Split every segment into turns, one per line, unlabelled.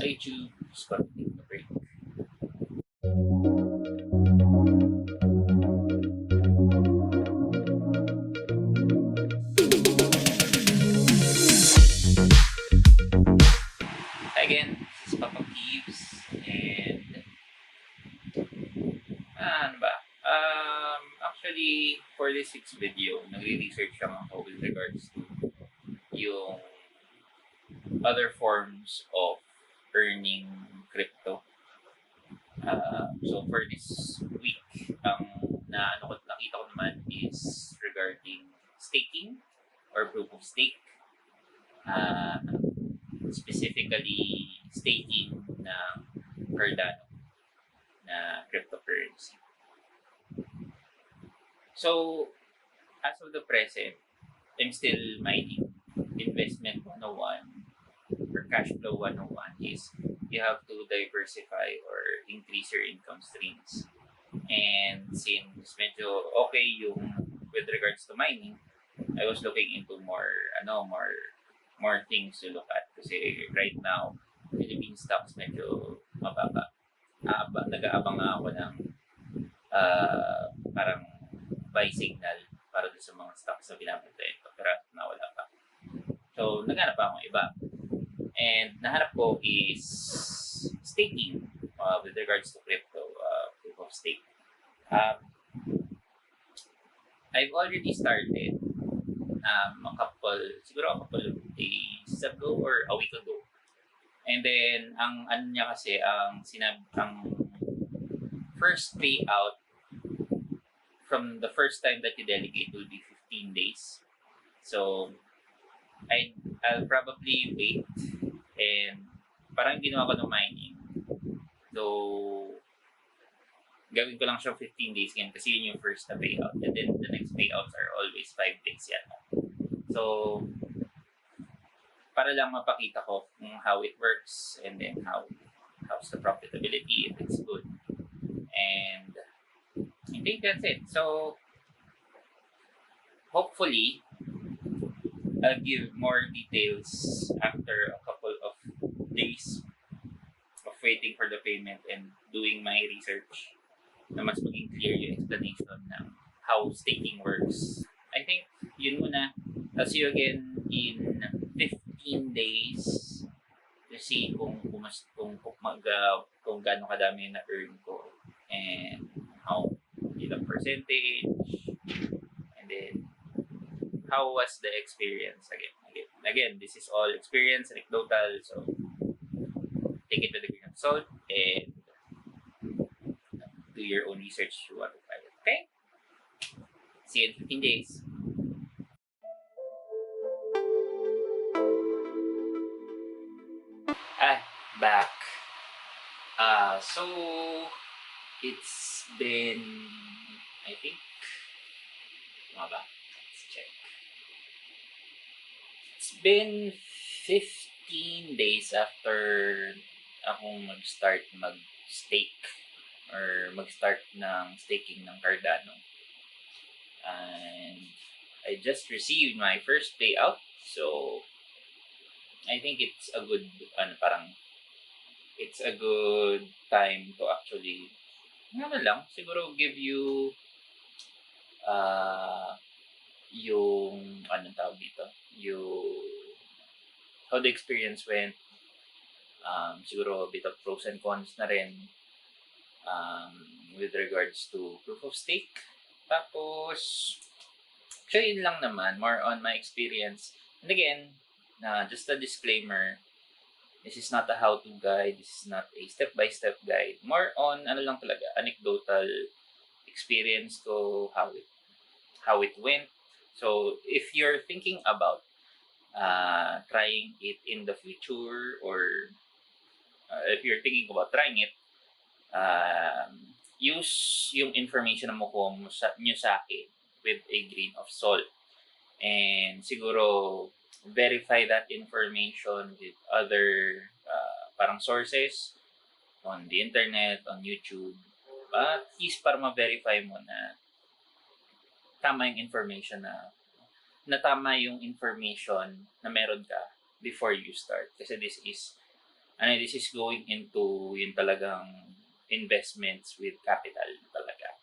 sa YouTube, just take a break. Again, this is Papa Keevs, and ano ba? Actually, for this week's video, nagre-research lang ako with regards to yung other forms of earning crypto. So for this week, ang nakita ko naman is regarding staking or proof of stake. Specifically staking ng Cardano na cryptocurrency. So, as of the present, I'm still mining. Investment 101 or cash flow 101 is you have to diversify or increase your income streams. And since medyo okay yung with regards to mining, I was looking into more things to look at kasi right now Philippine stocks medyo mababa. Nag-aabang nga ako ng parang buy signal para doon sa mga stocks na binabenta pero na wala pa. So naghanap pa akong iba. And nahanap ko is staking with regards to crypto, proof of stake. I've already started a couple of days ago or a week ago. And then, ang first payout from the first time that you delegate will be 15 days. So, I'll probably wait and parang ginawa ko ng mining. So, gawin ko lang siya 15 days ngayon kasi yun yung first na payout. And then the next payouts are always 5 days yan. So, para lang mapakita ko how it works and then how's the profitability, if it's good. And I think that's it. So, hopefully, I'll give more details after a couple of days of waiting for the payment and doing my research na mas maging clear yung explanation ng how staking works. I think yun muna. I'll see you again in 15 days to see kung gaano kadami na earn ko and how ilang percentage and then how was the experience again this is all experience anecdotal, so take it with a grain of salt and do your own research if you want to try it. Okay, see you in 15 days. Back. So it's been, I think, let's check. It's been 15 days after akong mag-start mag-stake or mag-start ng staking ng Cardano. And I just received my first payout, so I think it's a good it's a good time to actually siguro give you yung how the experience went, siguro a bit of pros and cons na rin with regards to proof of stake. Tapos actually yun lang naman, more on my experience. And again, just a disclaimer, this is not a how-to guide, this is not a step-by-step guide. More on, talaga, anecdotal experience ko, how it went. So, if you're thinking about trying it in the future or if you're thinking about trying it, use yung information na makuha nyo sa akin with a grain of salt. And siguro, verify that information with other parang sources on the internet, on YouTube. At least para ma-verify mo na tama yung information na tama yung information na meron ka before you start. Kasi this is Ano, this is going into yung talagang investments with capital talaga.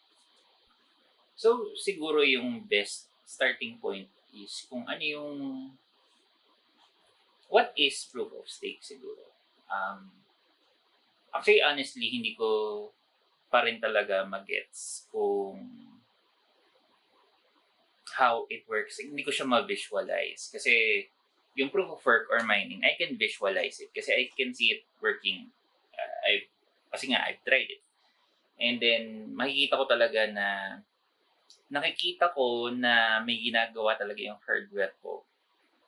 So, siguro yung best starting point is kung ano yung what is proof of stake siguro. Actually, honestly, hindi ko pa rin talaga magets kung how it works. Hindi ko siya ma-visualize. Kasi yung proof of work or mining, I can visualize it. Kasi I can see it working. Kasi nga, I've tried it. And then, makikita ko talaga na nakikita ko na may ginagawa talaga yung hardware ko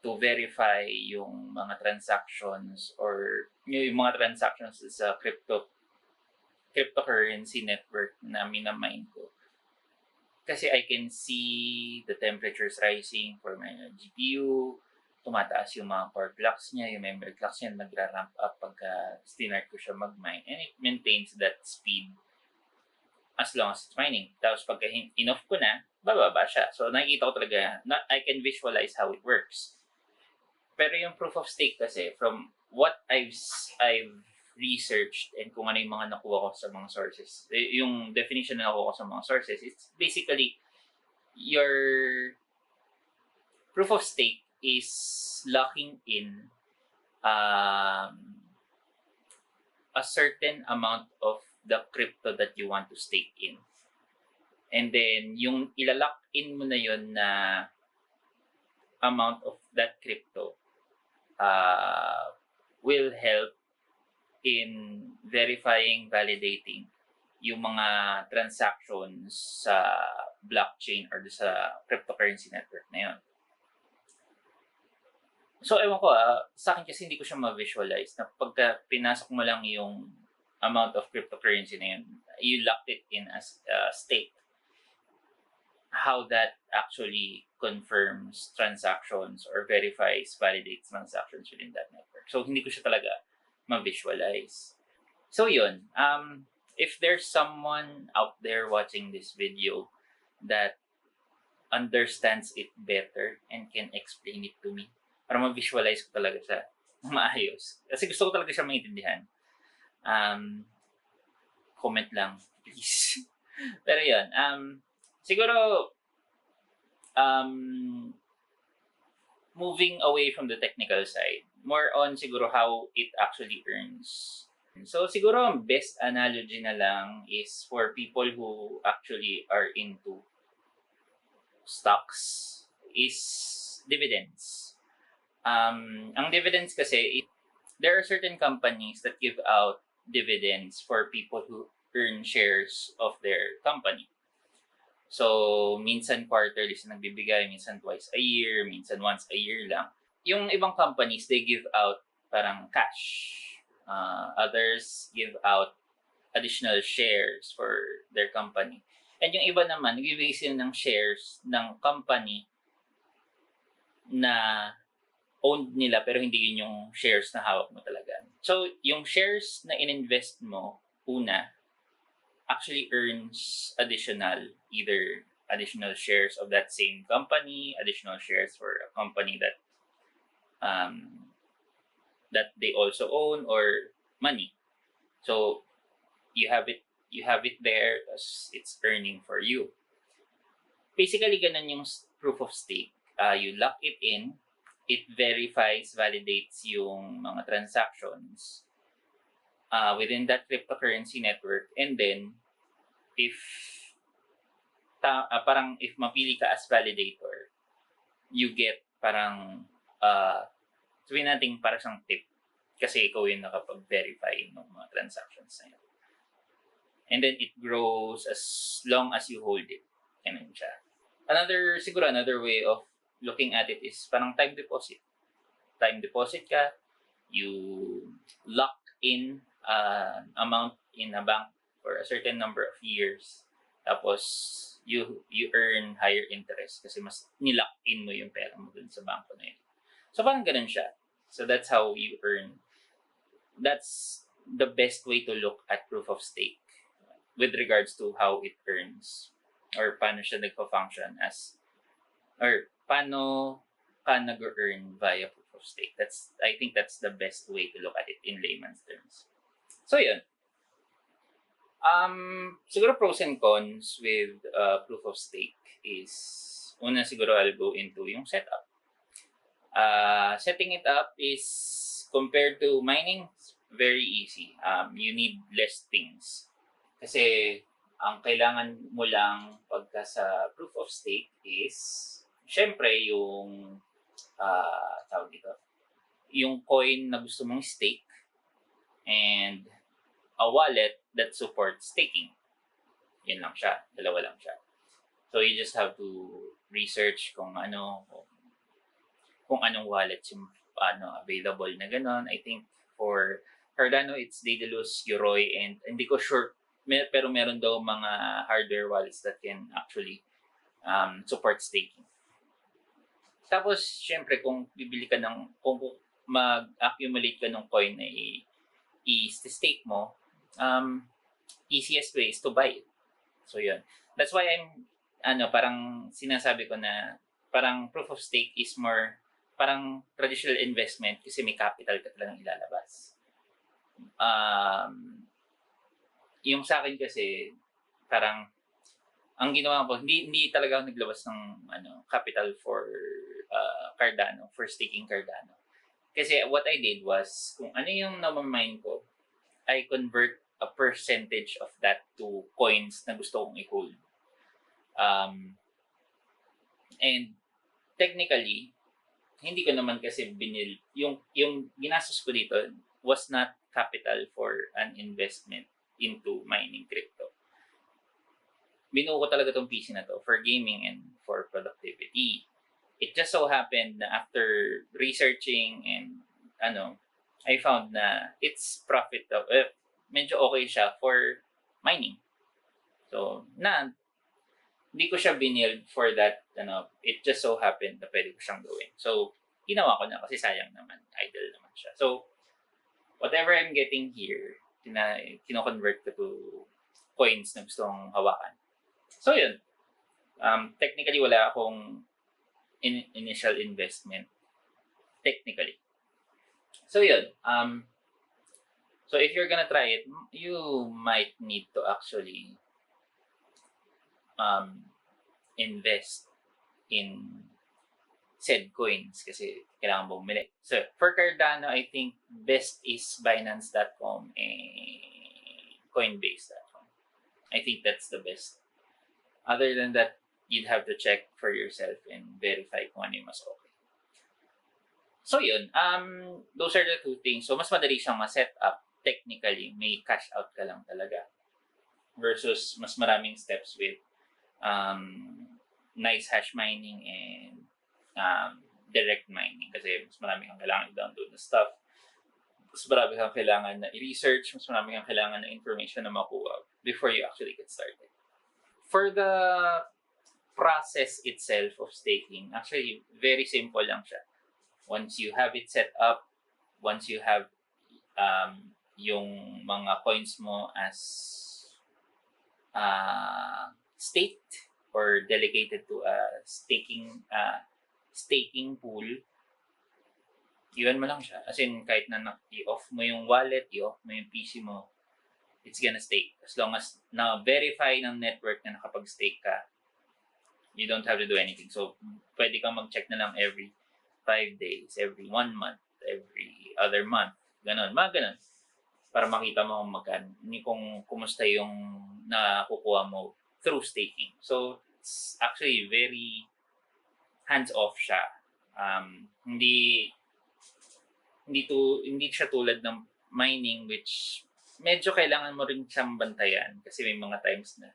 to verify yung mga transactions or yung mga transactions sa cryptocurrency network na minamine ko. Kasi I can see the temperatures rising for my GPU, tumataas yung mga core clocks niya, yung memory clocks niya nagra-ramp up pagka start ko siya mag-mine, and it maintains that speed as long as it's mining. Tapos pagka in-off ko na, bababa siya. So nakikita ko talaga, I can visualize how it works. Pero yung proof of stake kasi, from what I've researched and kung ano yung mga nakuha ko sa mga sources, yung definition na nakuha ko sa mga sources, it's basically your proof of stake is locking in a certain amount of the crypto that you want to stake in. And then, yung ilalock in mo na yun na amount of that crypto will help in verifying, validating yung mga transactions sa blockchain or sa cryptocurrency network na yun. So, ewan ko, sa akin kasi hindi ko siya ma-visualize na pagka pinasok mo lang yung amount of cryptocurrency na yun, you locked it in as state. How that actually confirms transactions or verifies, validates transactions within that network. So, hindi ko siya talaga ma-visualize. So, yun. If there's someone out there watching this video that understands it better and can explain it to me, para ma-visualize ko talaga siya maayos. Kasi gusto ko talaga siya maintindihan. Comment lang, please. Pero yun, siguro, moving away from the technical side, more on siguro how it actually earns. So siguro ang best analogy na lang is for people who actually are into stocks is dividends. Ang dividends kasi, there are certain companies that give out dividends for people who earn shares of their company. So, minsan quarterly sila nagbibigay, minsan twice a year, minsan once a year lang. Yung ibang companies, they give out parang cash. Others give out additional shares for their company. And yung iba naman, nagbibigay sila ng shares ng company na owned nila pero hindi yun yung shares na hawak mo talaga. So, yung shares na ininvest mo, una, actually earns additional, either additional shares of that same company, additional shares for a company that that they also own, or money. So you have it there as it's earning for you. Basically, ganun yung proof of stake. You lock it in, it verifies, validates yung mga transactions within that cryptocurrency network, and then if parang if mapili ka as validator, you get parang sabihin natin para siyang tip kasi ikaw yung nakapag-verify ng mga transactions na yun. And then it grows as long as you hold it. Ganun siya. Another way of looking at it is parang time deposit. Time deposit ka, you lock in amount in a bank for a certain number of years. Tapos, you earn higher interest kasi mas nilock in mo yung pera mo dun sa banko na yun. So, parang ganun siya. So, that's how you earn. That's the best way to look at proof of stake with regards to how it earns or paano siya nagpa-function as or paano ka nag-earn via proof of stake. I think that's the best way to look at it in layman's terms. So yun. Siguro pros and cons with proof of stake is, una siguro I'll go into yung setup. Setting it up is, compared to mining, very easy. You need less things. Kasi ang kailangan mo lang pagka sa proof of stake is, syempre, yung tawag dito, yung coin na gusto mong stake and a wallet that supports staking. Yan lang siya. Dalawa lang siya. So you just have to research kung anong wallets yung available na ganon. I think for Cardano, it's Daedalus, Yoroi, and hindi ko sure, pero meron daw mga hardware wallets that can actually support staking. Tapos, syempre, kung mag-accumulate ka ng coin na i-stake mo, easiest way is to buy it. So, yun. That's why parang sinasabi ko na parang proof of stake is more parang traditional investment kasi may capital ka talagang ilalabas. Yung sa akin kasi, parang ang ginawa ko, hindi talaga ako naglabas ng capital for Cardano, for staking Cardano. Kasi what I did was, kung ano yung namamine ko, I convert a percentage of that to coins na gusto kong i-hold. And technically, hindi ko naman kasi yung ginastos ko dito was not capital for an investment into mining crypto. Binuo ko talaga tong PC na to for gaming and for productivity. It just so happened na after researching and I found na it's medyo okay siya for mining. So, hindi ko siya binild for that, it just so happened na pwede ko siyang gawin. So, ginawa ko na kasi sayang naman, idle naman siya. So, whatever I'm getting here, kino-convert ko to coins na gusto kong hawakan. So, yun. Technically, wala akong initial investment. Technically. So, yun. So, if you're gonna try it, you might need to actually invest in said coins kasi kailangan mo bumili. So, for Cardano, I think best is Binance.com and Coinbase.com. I think that's the best. Other than that, you'd have to check for yourself and verify kung ano yung mas okay. So, yun. Those are the two things. So, mas madali siyang ma-set up. Technically, may cash out ka lang talaga. Versus mas maraming steps with nice hash mining and direct mining. Kasi mas marami kang kailangan i-download na stuff. Mas marami kang kailangan na i-research. Mas marami kang kailangan na information na makuha before you actually get started. For the process itself of staking, actually, very simple lang siya. Once you have it set up, once you have yung mga coins mo as staked or delegated to a staking pool, iwan mo lang siya. As in, kahit na i-off mo yung wallet, i-off mo yung PC mo, it's gonna stake. As long as na-verify ng network na nakapag-stake ka, you don't have to do anything. So, pwede kang mag-check na lang every 5 days, every 1 month, every other month. Ganon, mga ganon. Para makita mo kung kumusta yung nakukuha mo through staking. So, it's actually very hands-off siya. Hindi siya tulad ng mining, which medyo kailangan mo rin siyang bantayan kasi may mga times na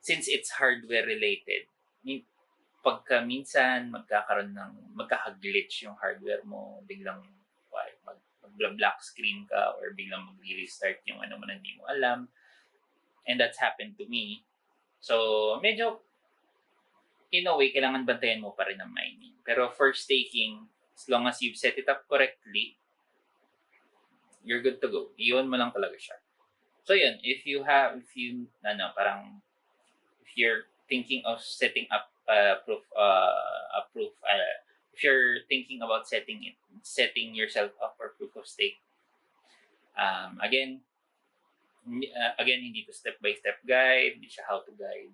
since it's hardware related, pagka minsan magkaka-glitch yung hardware mo, biglang mag-black screen ka or biglang mag-restart yung mo na hindi mo alam. And that's happened to me. So, medyo in a way, kailangan bantayan mo pa rin ang mining. Pero for staking, as long as you've set it up correctly, you're good to go. Iyon mo lang talaga siya. So yun, if you're thinking of setting up a proof if you're thinking about setting yourself up for proof of stake, again, hindi to step-by-step guide, hindi siya how to guide.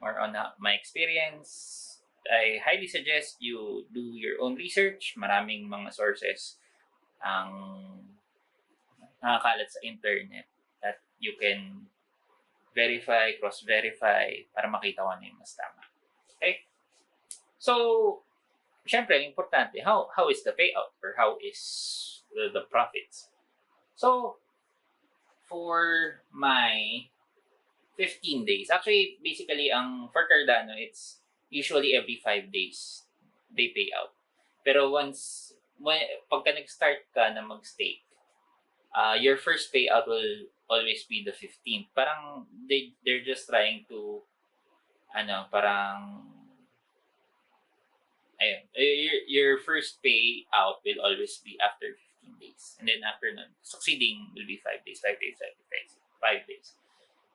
More on my experience, I highly suggest you do your own research. Maraming mga sources ang nakakalat sa internet that you can verify, cross-verify, para makita ko ano yung mas tama. Okay? So, syempre, importante, how is the payout or how is the profits? So, for my 15 days, actually, basically, for Cardano, it's usually every 5 days they pay out. Pero pagka nag-start ka na mag-stake, your first payout will always be the 15th. Parang they're just trying to your first payout will always be after 15 days. And then after nun, succeeding will be 5 days, 5 days, 5 days.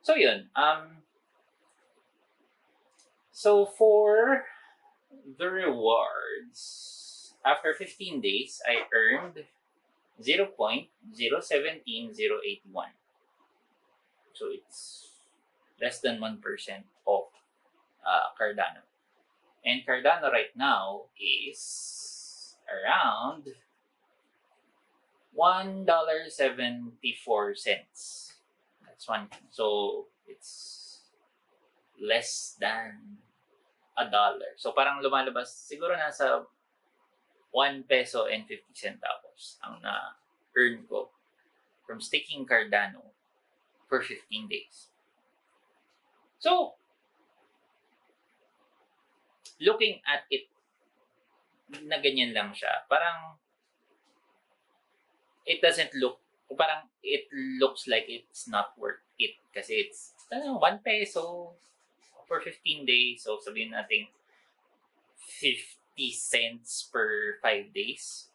So yun, so for the rewards, after 15 days, I earned 0.017081. So it's less than 1% of Cardano. And Cardano right now is around $1.74. That's one. So it's less than $1. So parang lumalabas siguro nasa 1 peso and 50 centavos ang na-earn ko from staking Cardano for 15 days. So, looking at it na ganyan lang siya, parang it looks like it's not worth it kasi it's 1 peso for 15 days. So, sabihin natin 50 cents per 5 days.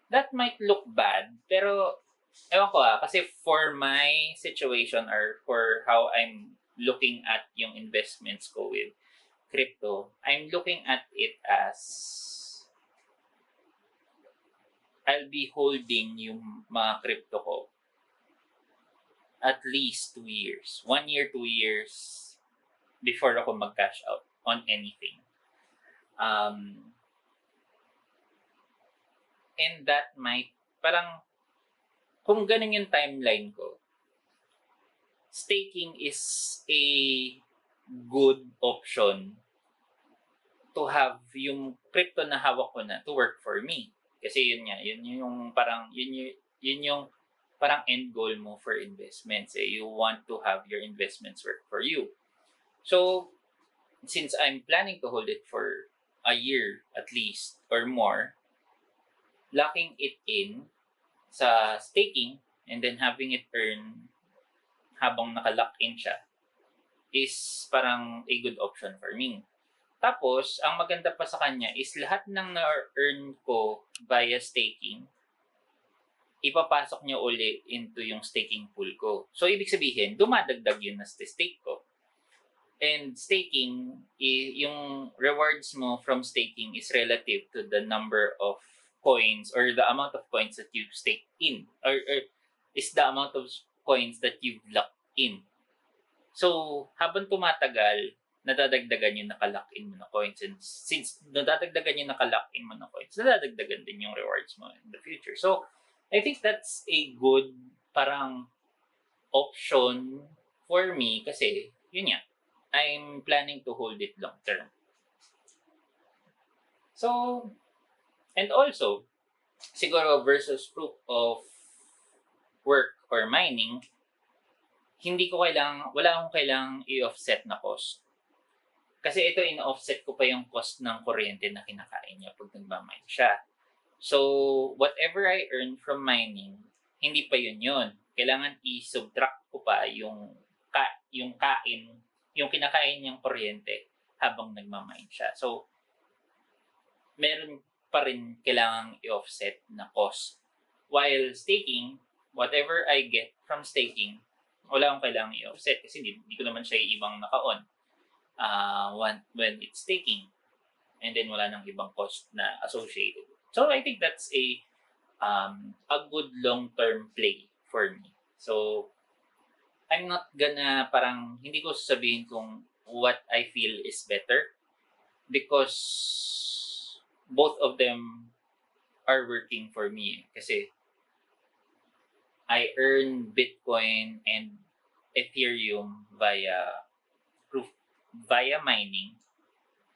That might look bad, pero ewan ko kasi for my situation or for how I'm looking at yung investments ko with crypto, I'm looking at it as I'll be holding yung mga crypto ko at least 2 years. 1 year, 2 years before ako mag-cash out on anything. And that might, parang, kung ganun yung timeline ko, staking is a good option to have yung crypto na hawak ko na to work for me. Kasi yun yung parang end goal mo for investments. You want to have your investments work for you. So, since I'm planning to hold it for a year at least or more, locking it in sa staking and then having it earn habang naka-lock in siya is parang a good option for me. Tapos, ang maganda pa sa kanya is lahat ng na-earn ko via staking, ipapasok niya uli into yung staking pool ko. So, ibig sabihin, dumadagdag yun na stake ko. And staking, yung rewards mo from staking is relative to the number of coins or the amount of coins that you've staked in. Or is the amount of coins that you've locked in. So, habang tumatagal, nadadagdagan yung naka-lock-in mo na coins. And since nadadagdagan yung naka-lock-in mo na coins, nadadagdagan din yung rewards mo in the future. So, I think that's a good parang option for me kasi, yun nga, I'm planning to hold it long term. So, and also, siguro versus proof of work or mining, wala akong kailangang i-offset na cost. Kasi ito, in-offset ko pa yung cost ng kuryente na kinakain niya pag nagmamine siya. So, whatever I earn from mining, hindi pa yun. Kailangan i-subtract ko pa yung kinakain niyang kuryente habang nagmamine siya. So, meron pa rin kailangang i-offset na cost. While staking, whatever I get from staking, wala akong kailangang i-offset kasi hindi ko naman siya ibang naka-on when it's staking. and then wala nang ibang cost na associated. So I think that's a good long-term play for me. So I'm not gonna parang hindi ko sasabihin kung what I feel is better because both of them are working for me. Kasi I earn Bitcoin and Ethereum via mining,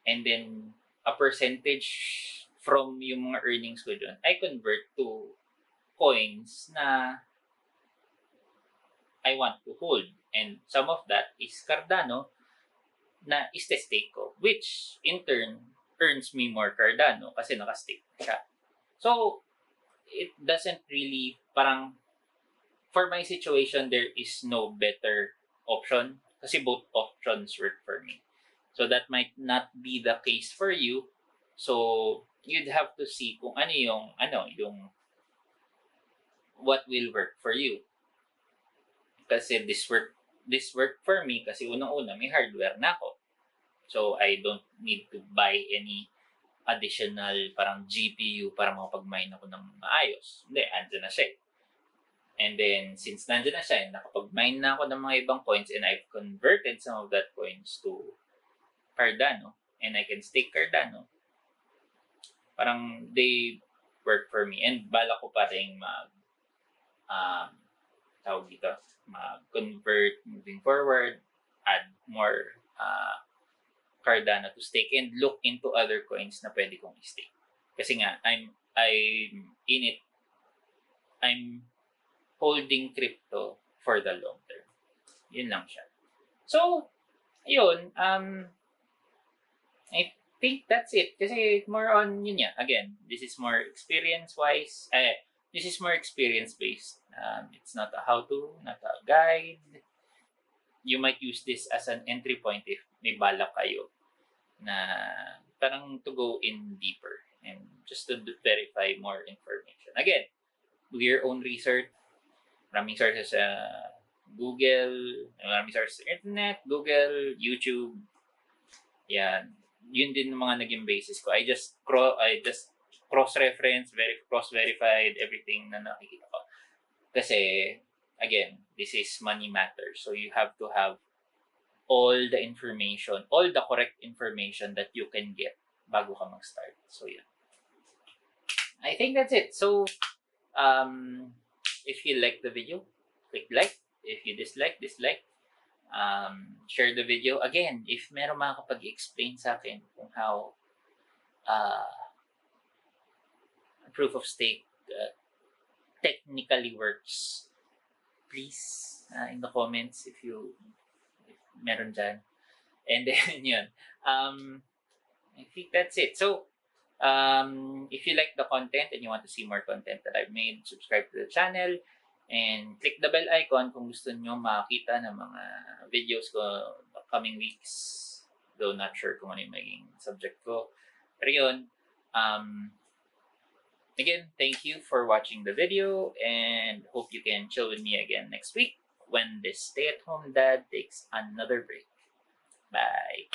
and then a percentage from yung mga earnings ko dun, I convert to coins na I want to hold. And some of that is Cardano na stake ko, which in turn earns me more Cardano kasi nakastake siya. So, it doesn't really, parang, for my situation, there is no better option kasi both options work for me. So, that might not be the case for you. So, you'd have to see kung yung what will work for you. Kasi this work for me kasi unang-una may hardware na ako. So, I don't need to buy any additional parang GPU para makapag-mine ako ng maayos. Hindi, andyan na siya. And then, since nandyan na siya, nakapag-mine na ako ng mga ibang coins and I've converted some of that coins to Cardano and I can stake Cardano, parang they work for me. And bala ko pa rin mag-convert moving forward, add more Cardano to stake, and look into other coins na pwede kong i-stake. Kasi nga, I'm in it. I'm holding crypto for the long term. Yun lang siya. So, yun, I think that's it. Kasi more on, yun yan. Again, this is more experience-wise. This is more experience-based. It's not a how-to, not a guide. You might use this as an entry point if may balak kayo na parang to go in deeper and just to verify more information. Again, do your own research. Maraming sources sa Google, maraming sources sa internet, Google, YouTube. Yan. Yun din yung mga naging basis ko. I just cross-reference, cross-verified everything na nakikita ko. Kasi, again, this is money matters. So you have to have all the information, all the correct information that you can get bago ka mag-start. So, yeah. I think that's it. So, if you like the video, click like. If you dislike. Share the video. Again, if meron makakapag-explain sa akin kung how proof of stake technically works, please in the comments if meron dyan. And then yun, I think that's it. So if you like the content and you want to see more content that I've made, subscribe to the channel and click the bell icon kung gusto nyo makakita ng mga videos ko the coming weeks, though not sure kung ano yung maging subject ko. Pero yun, again, thank you for watching the video and hope you can chill with me again next week when this stay-at-home dad takes another break. Bye!